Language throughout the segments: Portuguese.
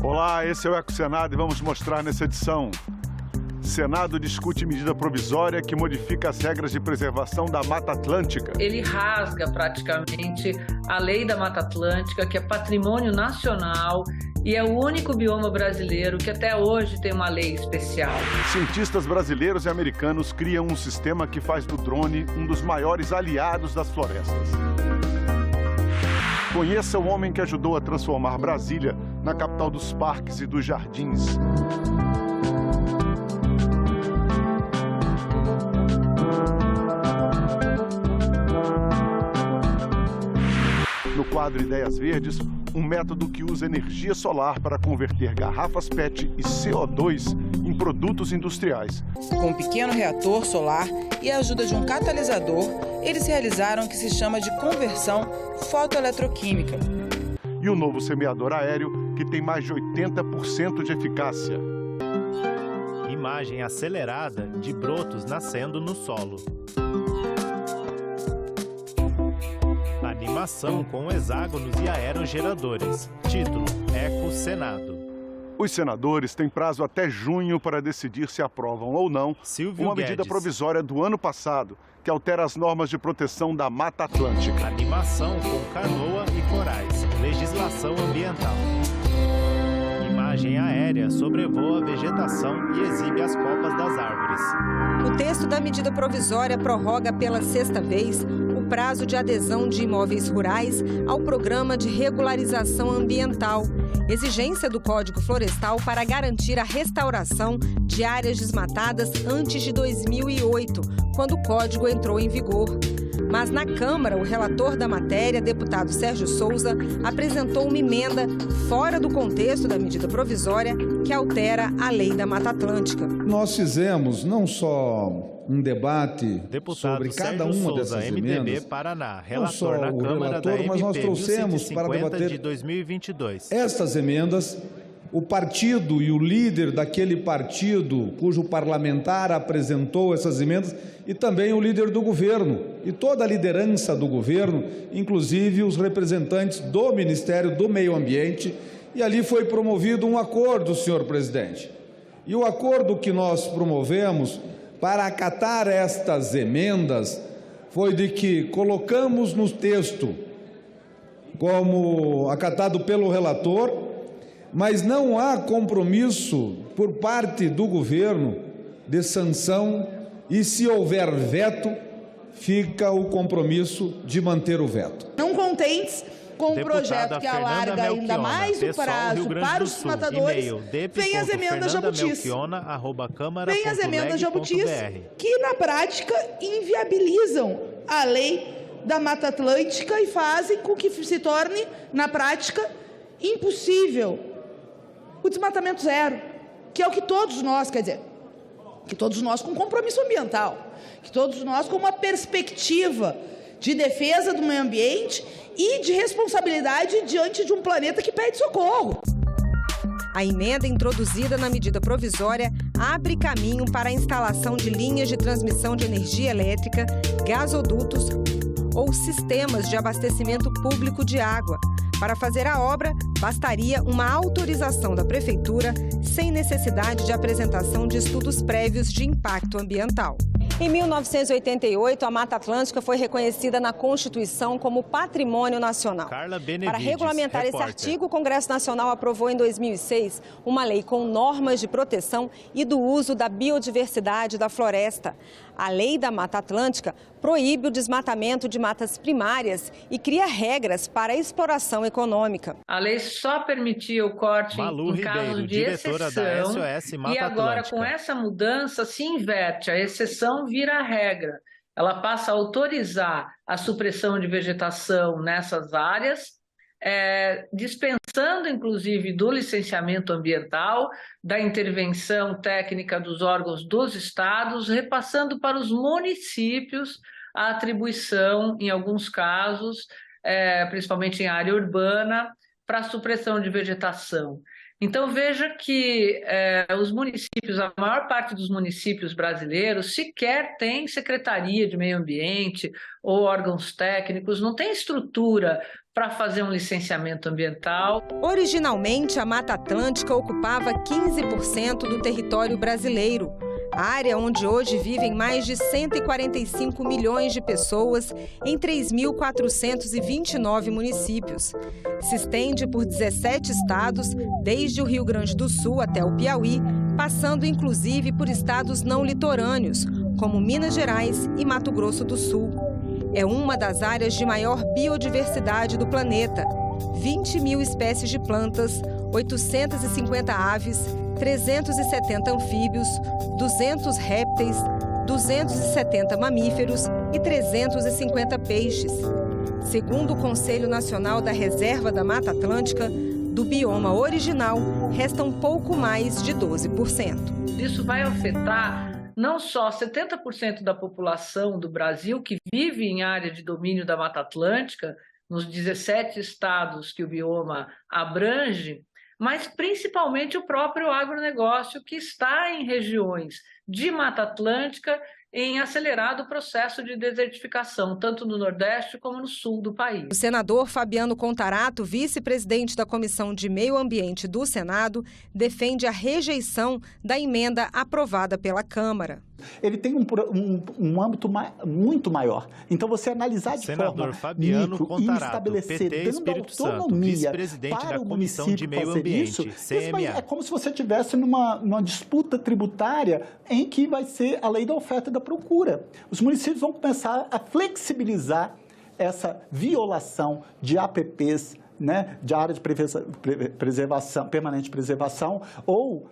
Olá, esse é o Ecosenado e vamos mostrar nessa edição. Senado discute medida provisória que modifica as regras de preservação da Mata Atlântica. Ele rasga praticamente a lei da Mata Atlântica, que é patrimônio nacional e é o único bioma brasileiro que até hoje tem uma lei especial. Cientistas brasileiros e americanos criam um sistema que faz do drone um dos maiores aliados das florestas. Conheça o homem que ajudou a transformar Brasília na capital dos parques e dos jardins. No quadro Ideias Verdes, um método que usa energia solar para converter garrafas PET e CO2 em produtos industriais. Com um pequeno reator solar e a ajuda de um catalisador, eles realizaram o que se chama de conversão fotoeletroquímica. E o novo semeador aéreo, que tem mais de 80% de eficácia. Imagem acelerada de brotos nascendo no solo. Animação com hexágonos e aerogeradores. Título: Eco Senado. Os senadores têm prazo até junho para decidir se aprovam ou não uma medida provisória do ano passado que altera as normas de proteção da Mata Atlântica. Animação com canoa e corais. Legislação ambiental. Imagem aérea sobrevoa a vegetação e exibe as copas das árvores. O texto da medida provisória prorroga pela sexta vez o prazo de adesão de imóveis rurais ao Programa de Regularização Ambiental, exigência do Código Florestal para garantir a restauração de áreas desmatadas antes de 2008, quando o Código entrou em vigor. Mas na Câmara, o relator da matéria, deputado Sérgio Souza, apresentou uma emenda fora do contexto da medida provisória que altera a lei da Mata Atlântica. Nós fizemos não só um debate sobre cada uma dessas emendas, Paraná, não só o relator, mas nós trouxemos para debater de 2022. Estas emendas. O partido e o líder daquele partido cujo parlamentar apresentou essas emendas e também o líder do governo e toda a liderança do governo, inclusive os representantes do Ministério do Meio Ambiente, e ali foi promovido um acordo, senhor presidente. E o acordo que nós promovemos para acatar estas emendas foi de que colocamos no texto como acatado pelo relator, mas não há compromisso por parte do governo de sanção e, se houver veto, fica o compromisso de manter o veto. Não contentes com o projeto que alarga ainda mais o prazo para os desmatadores, vem as emendas jabutis. Vem as emendas jabutis que, na prática, inviabilizam a lei da Mata Atlântica e fazem com que se torne, na prática, impossível o desmatamento zero, que é o que todos nós, quer dizer, que todos nós com compromisso ambiental, que todos nós com uma perspectiva de defesa do meio ambiente e de responsabilidade diante de um planeta que pede socorro. A emenda introduzida na medida provisória abre caminho para a instalação de linhas de transmissão de energia elétrica, gasodutos ou sistemas de abastecimento público de água. Para fazer a obra, bastaria uma autorização da Prefeitura, sem necessidade de apresentação de estudos prévios de impacto ambiental. Em 1988, a Mata Atlântica foi reconhecida na Constituição como Patrimônio Nacional. Para regulamentar esse artigo, o Congresso Nacional aprovou em 2006 uma lei com normas de proteção e do uso da biodiversidade da floresta. A Lei da Mata Atlântica proíbe o desmatamento de matas primárias e cria regras para a exploração econômica. A lei só permitia o corte em caso de exceção e agora, com essa mudança, se inverte. A exceção vira a regra. Ela passa a autorizar a supressão de vegetação nessas áreas, dispensando, inclusive, do licenciamento ambiental, da intervenção técnica dos órgãos dos estados, repassando para os municípios a atribuição, em alguns casos, principalmente em área urbana, para a supressão de vegetação. Então, veja que os municípios, a maior parte dos municípios brasileiros sequer tem secretaria de meio ambiente ou órgãos técnicos, não tem estrutura para fazer um licenciamento ambiental. Originalmente, a Mata Atlântica ocupava 15% do território brasileiro. A área onde hoje vivem mais de 145 milhões de pessoas em 3.429 municípios. Se estende por 17 estados, desde o Rio Grande do Sul até o Piauí, passando inclusive por estados não litorâneos, como Minas Gerais e Mato Grosso do Sul. É uma das áreas de maior biodiversidade do planeta. 20 mil espécies de plantas, 850 aves, 370 anfíbios, 200 répteis, 270 mamíferos e 350 peixes. Segundo o Conselho Nacional da Reserva da Mata Atlântica, do bioma original, restam pouco mais de 12%. Isso vai afetar não só 70% da população do Brasil que vive em área de domínio da Mata Atlântica, nos 17 estados que o bioma abrange, mas principalmente o próprio agronegócio que está em regiões de Mata Atlântica em acelerado processo de desertificação, tanto no Nordeste como no Sul do país. O senador Fabiano Contarato, vice-presidente da Comissão de Meio Ambiente do Senado, defende a rejeição da emenda aprovada pela Câmara. Ele tem um âmbito muito maior. Então, você analisar de forma micro e estabelecer, dando autonomia para o município fazer isso, é como se você estivesse numa disputa tributária em que vai ser a lei da oferta e da procura. Os municípios vão começar a flexibilizar essa violação de APPs, né, de área de preservação, permanente preservação, ou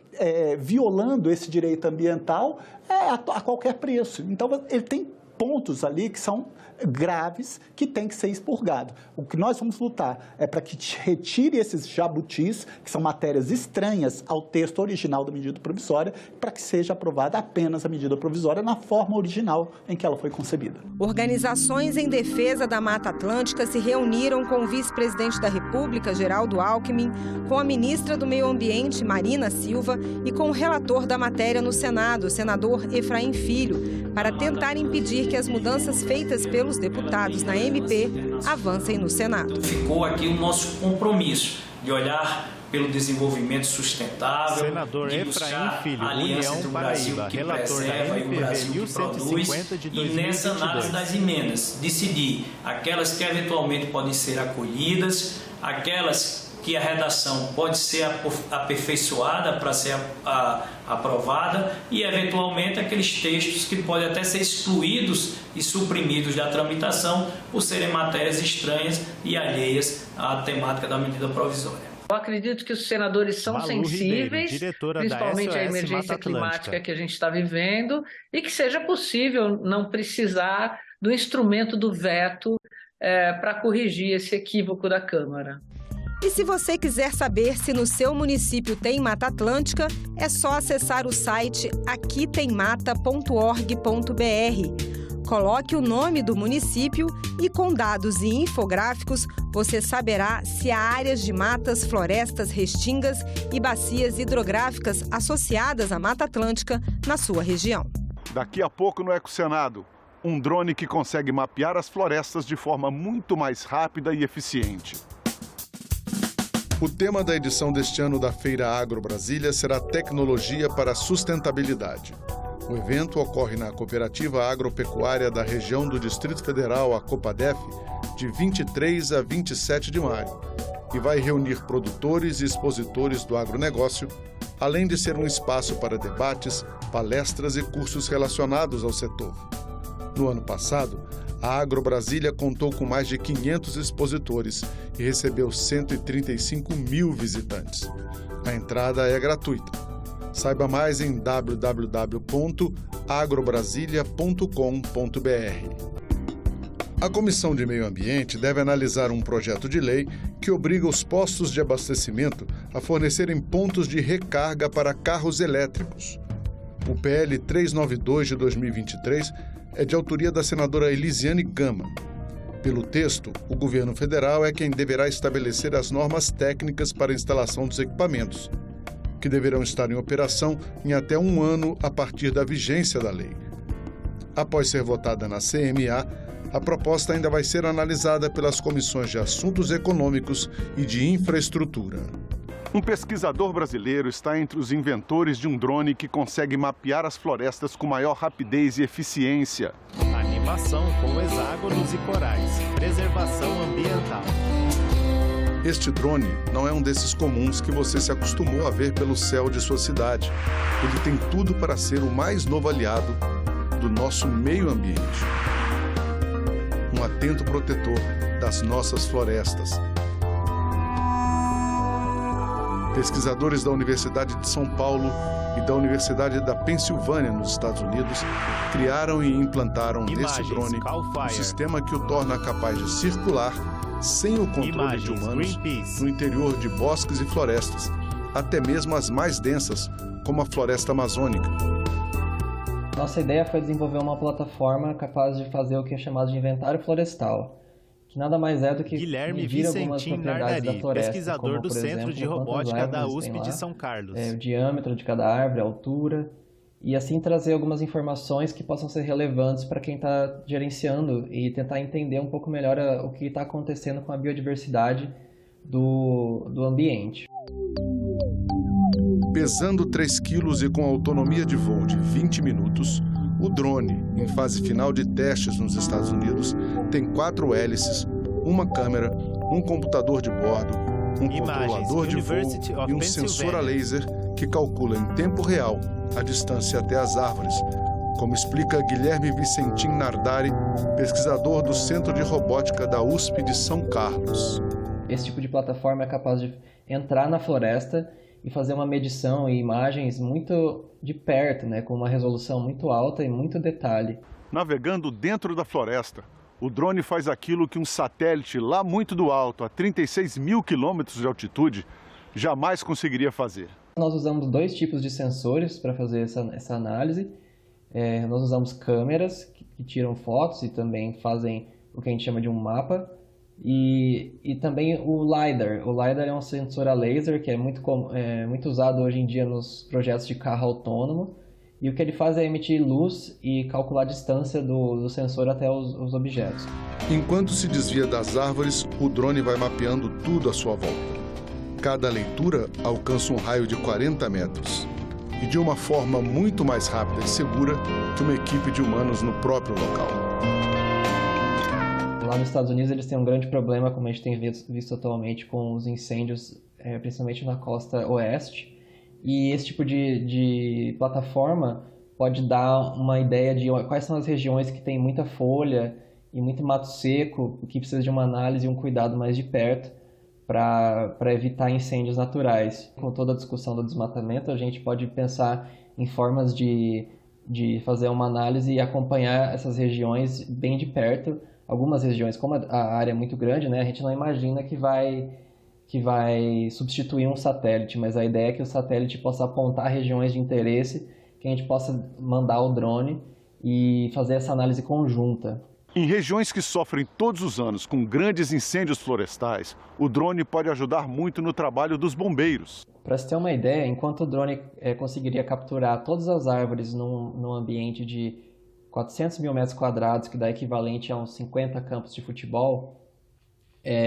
violando esse direito ambiental a qualquer preço. Então, ele tem pontos ali que são graves, que tem que ser expurgado. O que nós vamos lutar é para que retire esses jabutis, que são matérias estranhas ao texto original da medida provisória, para que seja aprovada apenas a medida provisória na forma original em que ela foi concebida. Organizações em defesa da Mata Atlântica se reuniram com o vice-presidente da República, Geraldo Alckmin, com a ministra do Meio Ambiente, Marina Silva, e com o relator da matéria no Senado, o senador Efraim Filho, para tentar impedir que as mudanças feitas pelos deputados na MP avancem no Senado. Ficou aqui o nosso compromisso de olhar pelo desenvolvimento sustentável, senador de buscar Efraim Filho, a aliança entre o Brasil que preserva e o Brasil que produz, e nessa análise das emendas, decidir aquelas que eventualmente podem ser acolhidas, aquelas que a redação pode ser aperfeiçoada para ser aprovada e, eventualmente, aqueles textos que podem até ser excluídos e suprimidos da tramitação por serem matérias estranhas e alheias à temática da medida provisória. Eu acredito que os senadores são sensíveis, principalmente à emergência climática que a gente está vivendo, e que seja possível não precisar do instrumento do veto para corrigir esse equívoco da Câmara. E se você quiser saber se no seu município tem Mata Atlântica, é só acessar o site aquitemata.org.br. Coloque o nome do município e, com dados e infográficos, você saberá se há áreas de matas, florestas, restingas e bacias hidrográficas associadas à Mata Atlântica na sua região. Daqui a pouco no Ecosenado, um drone que consegue mapear as florestas de forma muito mais rápida e eficiente. O tema da edição deste ano da Feira Agro Brasília será Tecnologia para a Sustentabilidade. O evento ocorre na Cooperativa Agropecuária da região do Distrito Federal, a Copadef, de 23 a 27 de maio, e vai reunir produtores e expositores do agronegócio, além de ser um espaço para debates, palestras e cursos relacionados ao setor. No ano passado, a Agro Brasília contou com mais de 500 expositores e recebeu 135 mil visitantes. A entrada é gratuita. Saiba mais em www.agrobrasilia.com.br. A Comissão de Meio Ambiente deve analisar um projeto de lei que obriga os postos de abastecimento a fornecerem pontos de recarga para carros elétricos. O PL 392 de 2023 é de autoria da senadora Elisiane Gama. Pelo texto, o governo federal é quem deverá estabelecer as normas técnicas para a instalação dos equipamentos, que deverão estar em operação em até 1 ano a partir da vigência da lei. Após ser votada na CMA, A proposta ainda vai ser analisada pelas comissões de Assuntos Econômicos e de Infraestrutura. Um pesquisador brasileiro está entre os inventores de um drone que consegue mapear as florestas com maior rapidez e eficiência. Animação com hexágonos e corais. Preservação ambiental. Este drone não é um desses comuns que você se acostumou a ver pelo céu de sua cidade. Ele tem tudo para ser o mais novo aliado do nosso meio ambiente. Um atento protetor das nossas florestas. Pesquisadores da Universidade de São Paulo e da Universidade da Pensilvânia, nos Estados Unidos, criaram e implantaram neste drone um sistema que o torna capaz de circular sem o controle de humanos no interior de bosques e florestas, até mesmo as mais densas, como a floresta amazônica. Nossa ideia foi desenvolver uma plataforma capaz de fazer o que é chamado de inventário florestal, que nada mais é do que Guilherme Vicentim Nardari, pesquisador do Centro de Robótica da USP de São Carlos. O diâmetro de cada árvore, a altura, e assim trazer algumas informações que possam ser relevantes para quem está gerenciando e tentar entender um pouco melhor o que está acontecendo com a biodiversidade do ambiente. Pesando 3 quilos e com autonomia de voo de 20 minutos, o drone, em fase final de testes nos Estados Unidos, tem 4 hélices, uma câmera, um computador de bordo, um controlador de voo e um sensor a laser que calcula em tempo real a distância até as árvores, como explica Guilherme Vicentim Nardari, pesquisador do Centro de Robótica da USP de São Carlos. Esse tipo de plataforma é capaz de entrar na floresta e fazer uma medição e imagens muito de perto, com uma resolução muito alta e muito detalhe. Navegando dentro da floresta, o drone faz aquilo que um satélite lá muito do alto, a 36 mil quilômetros de altitude, jamais conseguiria fazer. Nós usamos 2 tipos de sensores para fazer essa análise. Nós usamos câmeras que tiram fotos e também fazem o que a gente chama de um mapa. E também o LiDAR. O LiDAR é um sensor a laser que é muito usado hoje em dia nos projetos de carro autônomo. E o que ele faz é emitir luz e calcular a distância do sensor até os objetos. Enquanto se desvia das árvores, o drone vai mapeando tudo à sua volta. Cada leitura alcança um raio de 40 metros. E de uma forma muito mais rápida e segura que uma equipe de humanos no próprio local. Lá nos Estados Unidos eles têm um grande problema, como a gente tem visto atualmente, com os incêndios, principalmente na costa oeste. E esse tipo de plataforma pode dar uma ideia de quais são as regiões que tem muita folha e muito mato seco, que precisa de uma análise e um cuidado mais de perto para evitar incêndios naturais. Com toda a discussão do desmatamento, a gente pode pensar em formas de fazer uma análise e acompanhar essas regiões bem de perto. Algumas regiões, como a área é muito grande, a gente não imagina que vai substituir um satélite, mas a ideia é que o satélite possa apontar regiões de interesse, que a gente possa mandar o drone e fazer essa análise conjunta. Em regiões que sofrem todos os anos com grandes incêndios florestais, o drone pode ajudar muito no trabalho dos bombeiros. Para se ter uma ideia, enquanto o drone conseguiria capturar todas as árvores num ambiente de 400 mil metros quadrados, que dá equivalente a uns 50 campos de futebol,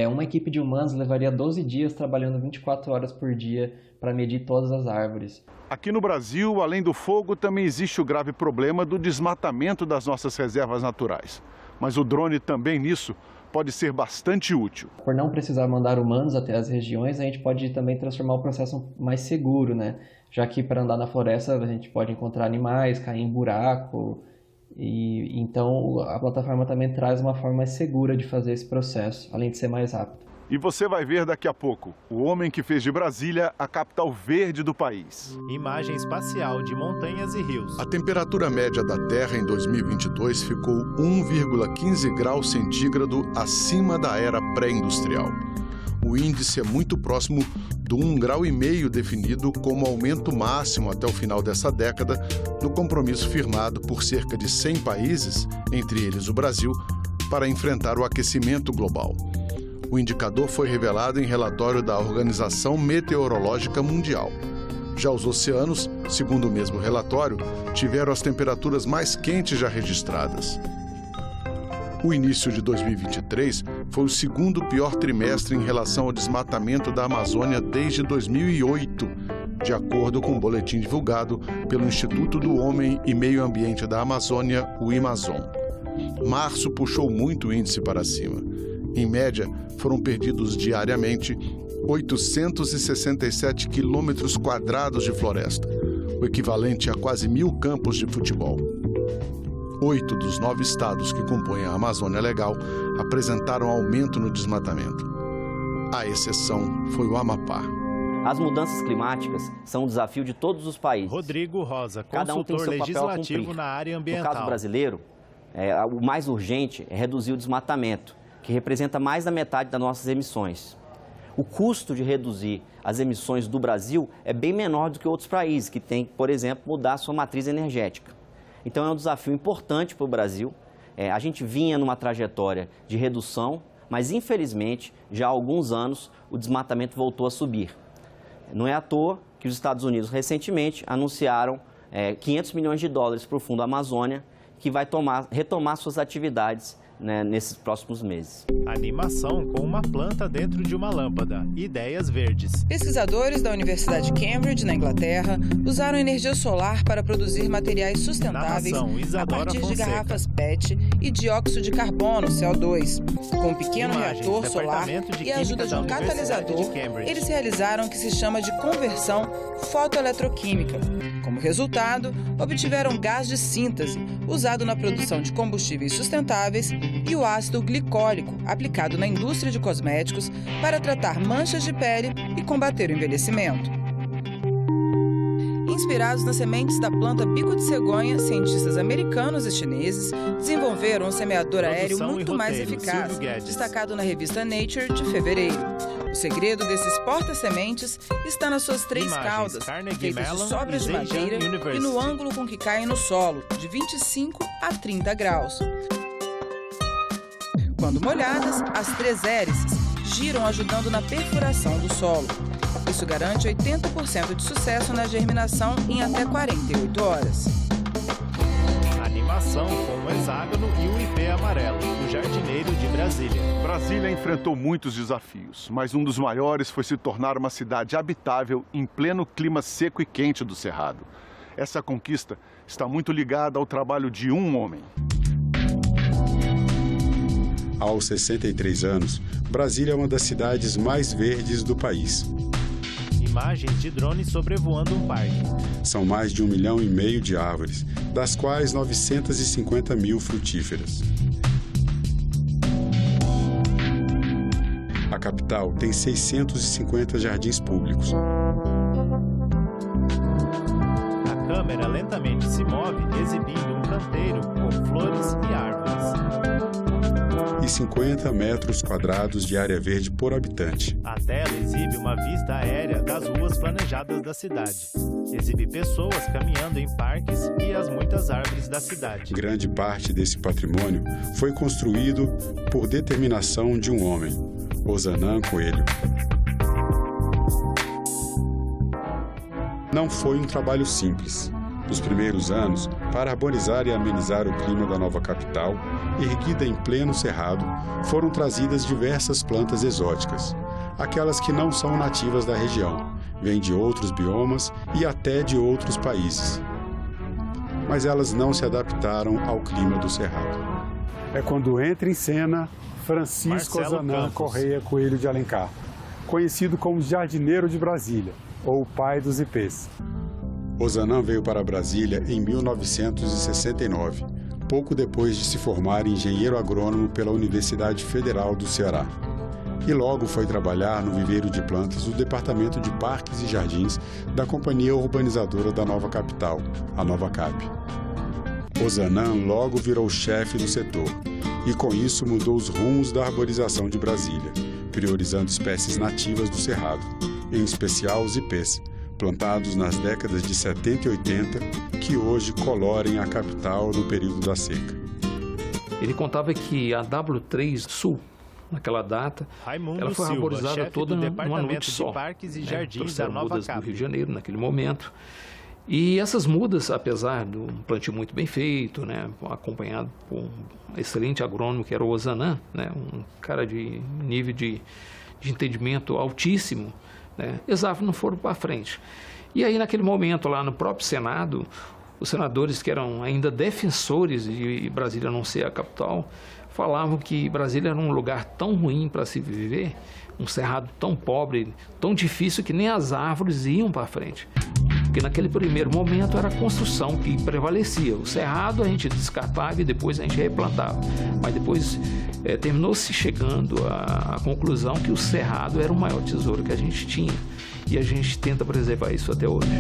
uma equipe de humanos levaria 12 dias trabalhando 24 horas por dia para medir todas as árvores. Aqui no Brasil, além do fogo, também existe o grave problema do desmatamento das nossas reservas naturais. Mas o drone também nisso pode ser bastante útil. Por não precisar mandar humanos até as regiões, a gente pode também transformar o processo mais seguro, Já que para andar na floresta a gente pode encontrar animais, cair em buraco. E então a plataforma também traz uma forma mais segura de fazer esse processo, além de ser mais rápido. E você vai ver daqui a pouco o homem que fez de Brasília a capital verde do país. Imagem espacial de montanhas e rios. A temperatura média da Terra em 2022 ficou 1,15 graus centígrado acima da era pré-industrial. O índice é muito próximo do 1,5 grau definido como aumento máximo até o final dessa década no compromisso firmado por cerca de 100 países, entre eles o Brasil, para enfrentar o aquecimento global. O indicador foi revelado em relatório da Organização Meteorológica Mundial. Já os oceanos, segundo o mesmo relatório, tiveram as temperaturas mais quentes já registradas. O início de 2023 foi o segundo pior trimestre em relação ao desmatamento da Amazônia desde 2008, de acordo com um boletim divulgado pelo Instituto do Homem e Meio Ambiente da Amazônia, o IMAZON. Março puxou muito o índice para cima. Em média, foram perdidos diariamente 867 quilômetros quadrados de floresta, o equivalente a quase 1.000 campos de futebol. 8 dos 9 estados que compõem a Amazônia Legal apresentaram aumento no desmatamento. A exceção foi o Amapá. As mudanças climáticas são um desafio de todos os países. Rodrigo Rosa, Cada um tem seu legislativo na área ambiental. No caso brasileiro, o mais urgente é reduzir o desmatamento, que representa mais da metade das nossas emissões. O custo de reduzir as emissões do Brasil é bem menor do que outros países, que têm, por exemplo, mudar a sua matriz energética. Então, é um desafio importante para o Brasil. A gente vinha numa trajetória de redução, mas, infelizmente, já há alguns anos, o desmatamento voltou a subir. Não é à toa que os Estados Unidos, recentemente, anunciaram 500 milhões de dólares para o Fundo Amazônia, que vai retomar suas atividades, né, nesses próximos meses. Animação com uma planta dentro de uma lâmpada. Ideias verdes. Pesquisadores da Universidade de Cambridge, na Inglaterra, usaram energia solar para produzir materiais sustentáveis a partir de garrafas PET e dióxido de carbono, CO2. Com um pequeno reator solar e a ajuda de um catalisador, eles realizaram o que se chama de conversão fotoeletroquímica. Como resultado, obtiveram gás de síntese, usado na produção de combustíveis sustentáveis, e o ácido glicólico, aplicado na indústria de cosméticos para tratar manchas de pele e combater o envelhecimento. Inspirados nas sementes da planta bico de cegonha, cientistas americanos e chineses desenvolveram um semeador aéreo muito mais eficaz, destacado na revista Nature de fevereiro. O segredo desses porta-sementes está nas suas 3 caudas, feitas de sobras de madeira e no ângulo com que caem no solo, de 25 a 30 graus. Quando molhadas, as 3 hélices giram ajudando na perfuração do solo. Isso garante 80% de sucesso na germinação em até 48 horas. Animação com o hexágono e o ipê amarelo, o jardineiro de Brasília. Brasília enfrentou muitos desafios, mas um dos maiores foi se tornar uma cidade habitável em pleno clima seco e quente do Cerrado. Essa conquista está muito ligada ao trabalho de um homem. Aos 63 anos, Brasília é uma das cidades mais verdes do país. Imagens de drones sobrevoando um parque. São mais de 1,5 milhão de árvores, das quais 950 mil frutíferas. A capital tem 650 jardins públicos. A câmera lentamente se move, exibindo um canteiro com flores e árvores. E 50 metros quadrados de área verde por habitante. A tela exibe uma vista aérea das ruas planejadas da cidade. Exibe pessoas caminhando em parques e as muitas árvores da cidade. Grande parte desse patrimônio foi construído por determinação de um homem, Ozanam Coelho. Não foi um trabalho simples. Nos primeiros anos, para arborizar e amenizar o clima da nova capital, erguida em pleno cerrado, foram trazidas diversas plantas exóticas, aquelas que não são nativas da região, vêm de outros biomas e até de outros países. Mas elas não se adaptaram ao clima do cerrado. É quando entra em cena Francisco Ozanam Correia Coelho de Alencar, conhecido como Jardineiro de Brasília, ou o pai dos ipês. Ozanam veio para Brasília em 1969, pouco depois de se formar engenheiro agrônomo pela Universidade Federal do Ceará. E logo foi trabalhar no viveiro de plantas do Departamento de Parques e Jardins da Companhia Urbanizadora da nova capital, a Nova Cap. Ozanam logo virou chefe do setor e com isso mudou os rumos da arborização de Brasília, priorizando espécies nativas do Cerrado, em especial os ipês, plantados nas décadas de 70 e 80, que hoje colorem a capital no período da seca. Ele contava que a W3 Sul, naquela data, ela foi arborizada toda numa noite só. Parques e Jardins da Nova Cap. Do Rio de Janeiro, naquele momento. E essas mudas, apesar de um plantio muito bem feito, né, acompanhado por um excelente agrônomo que era o Ozanam, né, um cara de nível de entendimento altíssimo, né, as árvores não foram para frente. E aí, naquele momento, lá no próprio Senado, os senadores que eram ainda defensores de Brasília não ser a capital, falavam que Brasília era um lugar tão ruim para se viver, um cerrado tão pobre, tão difícil que nem as árvores iam para frente. Porque naquele primeiro momento era a construção que prevalecia. O cerrado a gente descartava e depois a gente replantava. Mas depois terminou-se chegando à conclusão que o cerrado era o maior tesouro que a gente tinha. E a gente tenta preservar isso até hoje.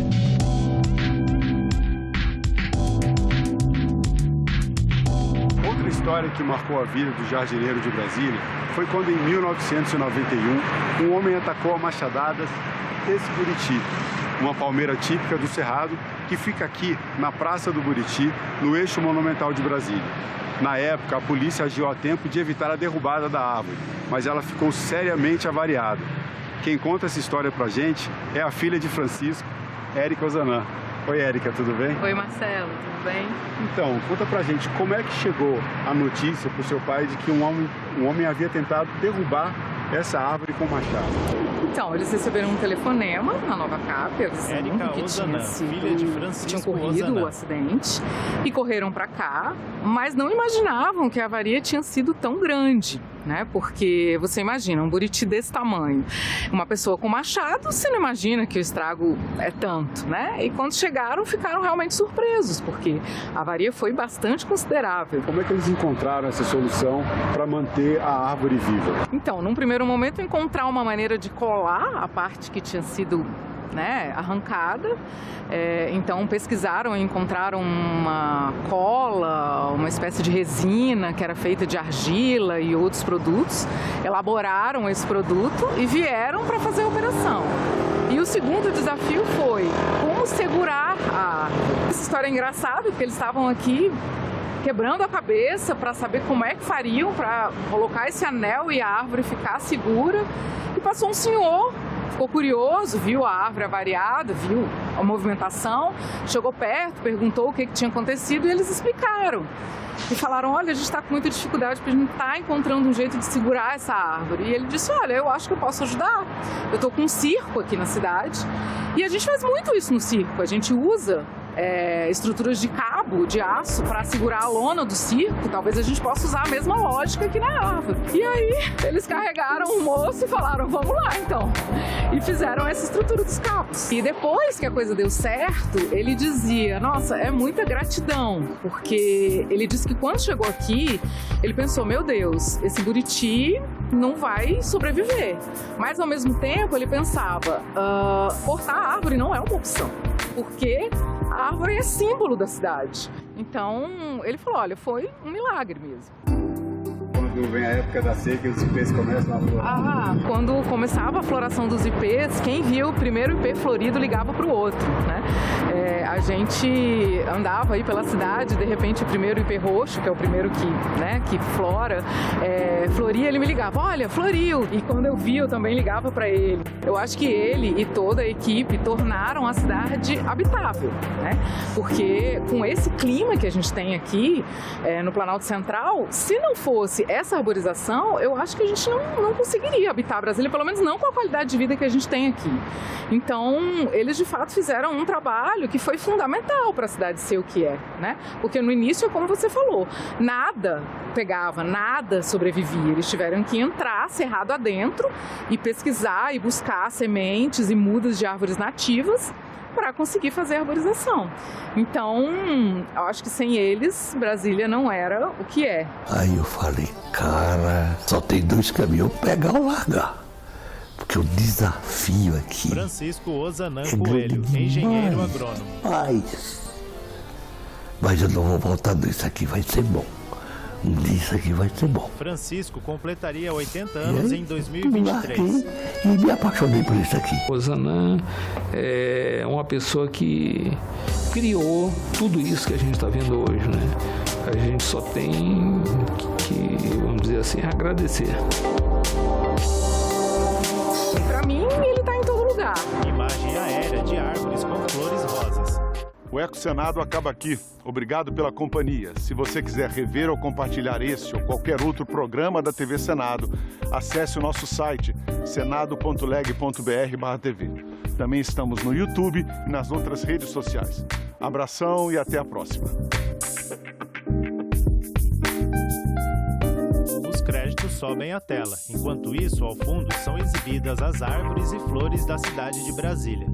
Outra história que marcou a vida do jardineiro de Brasília foi quando, em 1991, um homem atacou a machadadas esse buriti, uma palmeira típica do Cerrado que fica aqui na Praça do Buriti, no eixo monumental de Brasília. Na época, a polícia agiu a tempo de evitar a derrubada da árvore, mas ela ficou seriamente avariada. Quem conta essa história pra gente é a filha de Francisco, Érica Ozanam. Oi, Érica, tudo bem? Oi, Marcelo, tudo bem? Então, conta pra gente como é que chegou a notícia pro seu pai de que um homem havia tentado derrubar essa árvore com machado. Então, eles receberam um telefonema na Nova Cap, avisando que tinha ocorrido o acidente e correram para cá, mas não imaginavam que a avaria tinha sido tão grande, né? Porque você imagina, um buriti desse tamanho, uma pessoa com machado, você não imagina que o estrago é tanto, né? E quando chegaram, ficaram realmente surpresos, porque a avaria foi bastante considerável. Como é que eles encontraram essa solução para manter a árvore viva? Então, num primeiro momento, encontrar uma maneira de colar a parte que tinha sido, né, arrancada. Então pesquisaram e encontraram uma cola, uma espécie de resina que era feita de argila e outros produtos, elaboraram esse produto e vieram para fazer a operação. E o segundo desafio foi como segurar a árvore. Essa história é engraçada porque eles estavam aqui quebrando a cabeça para saber como é que fariam para colocar esse anel e a árvore ficar segura. E passou um senhor, ficou curioso, viu a árvore avariada, viu a movimentação, chegou perto, perguntou o que tinha acontecido e eles explicaram. E falaram, olha, a gente está com muita dificuldade porque a gente não está encontrando um jeito de segurar essa árvore. E ele disse, olha, eu acho que eu posso ajudar. Eu estou com um circo aqui na cidade e a gente faz muito isso no circo. A gente usa estruturas de cabo, de aço, para segurar a lona do circo. Talvez a gente possa usar a mesma lógica aqui na árvore. E aí, eles carregaram o moço e falaram, vamos lá então. E fizeram essa estrutura dos cabos. E depois que a coisa deu certo, ele dizia, nossa, é muita gratidão. Porque ele disse que quando chegou aqui, ele pensou, meu Deus, esse buriti não vai sobreviver. Mas ao mesmo tempo, ele pensava, cortar a árvore não é uma opção. Porque a árvore é símbolo da cidade. Então, ele falou, olha, foi um milagre mesmo. Quando vem a época da seca e os ipês começam a florar? Quando começava a floração dos ipês, quem via o primeiro ipê florido ligava para o outro, né? A gente andava aí pela cidade, de repente o primeiro ipê roxo, que é o primeiro que flora, floria, ele me ligava, olha, floriu. E quando eu via, eu também ligava para ele. Eu acho que ele e toda a equipe tornaram a cidade habitável, né? Porque com esse clima que a gente tem aqui no Planalto Central, se não fosse essa arborização, eu acho que a gente não conseguiria habitar Brasília, pelo menos não com a qualidade de vida que a gente tem aqui. Então, eles de fato fizeram um trabalho que foi fundamental para a cidade ser o que é, né? Porque no início, como você falou, nada pegava, nada sobrevivia. Eles tiveram que entrar cerrado adentro e pesquisar e buscar sementes e mudas de árvores nativas para conseguir fazer a arborização. Então, eu acho que sem eles, Brasília não era o que é. Aí eu falei, cara, só tem dois caminhos, pegar ou largar. Porque o desafio aqui... Francisco Ozanam Coelho, engenheiro agrônomo. Mas eu não vou voltar disso aqui, vai ser bom. Isso aqui vai ser bom. Francisco completaria 80 anos em 2023. E me apaixonei por isso aqui. Ozanam é uma pessoa que criou tudo isso que a gente está vendo hoje, né? A gente só tem que, vamos dizer assim, agradecer. Para mim, ele está em todo lugar. Imagem aérea de árvores com flores rosas. O Eco Senado acaba aqui. Obrigado pela companhia. Se você quiser rever ou compartilhar esse ou qualquer outro programa da TV Senado, acesse o nosso site senado.leg.br/TV. Também estamos no YouTube e nas outras redes sociais. Abração e até a próxima. Os créditos sobem à tela. Enquanto isso, ao fundo, são exibidas as árvores e flores da cidade de Brasília.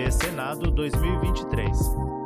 TV Senado 2023.